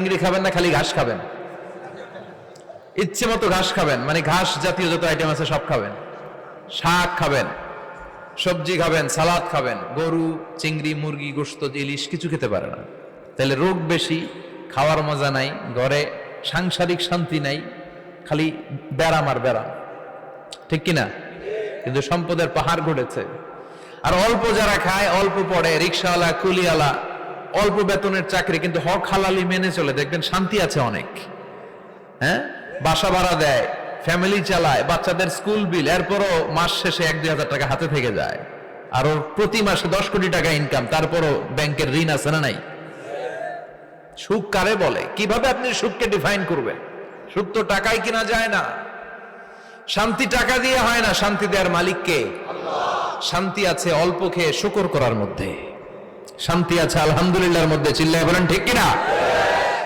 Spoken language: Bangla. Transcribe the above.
চিংড়ি খাবেন না খালি ঘাস খাবেন? ইচ্ছে মতো ঘাস খাবেন, মানে ঘাস জাতীয় যত আইটেম আছে সব খাবেন, শাক খাবেন, সবজি খাবেন, সালাদ খাবেন, গরু, চিংড়ি, মুরগি, গোশত, ইলিশ কিছু খেতে পারে না। তাহলে রোগ বেশি, খাওয়ার মজা নাই, ঘরে সাংসারিক শান্তি নাই, খালি ব্যারাম আর ব্যারাম, ঠিক কিনা? কিন্তু সম্পদের পাহাড় ঘটেছে। আর অল্প যারা খায়, অল্প পড়ে, রিক্সাওয়ালা, কুলিওয়ালা, অল্প বেতনের চাকরি, কিন্তু হক হালালি মেনে চলে, দেখবেন শান্তি আছে অনেক। হ্যাঁ, বাসা ভাড়া দেয়, ফ্যামিলি চালায়, বাচ্চাদের স্কুল বিল, এরপরও মাস শেষে 1-2 হাজার টাকা হাতে থেকে যায়। আর ওর প্রতি মাসে 10 কোটি টাকা ইনকাম, তারপরও ব্যাংকের ঋণ আছে না নাই? সুখ কারে বলে? কিভাবে আপনি সুখকে ডিফাইন করবেন? সুখ তো টাকায় কিনা যায় না। শান্তি টাকা দিয়ে হয় না, শান্তি দেওয়ার মালিক কে? শান্তি আছে অল্প খেয়ে শুকর করার মধ্যে, শান্তি আছে আলহামদুলিল্লাহর মধ্যে। চিল্লায় বলেন ঠিক কিনা?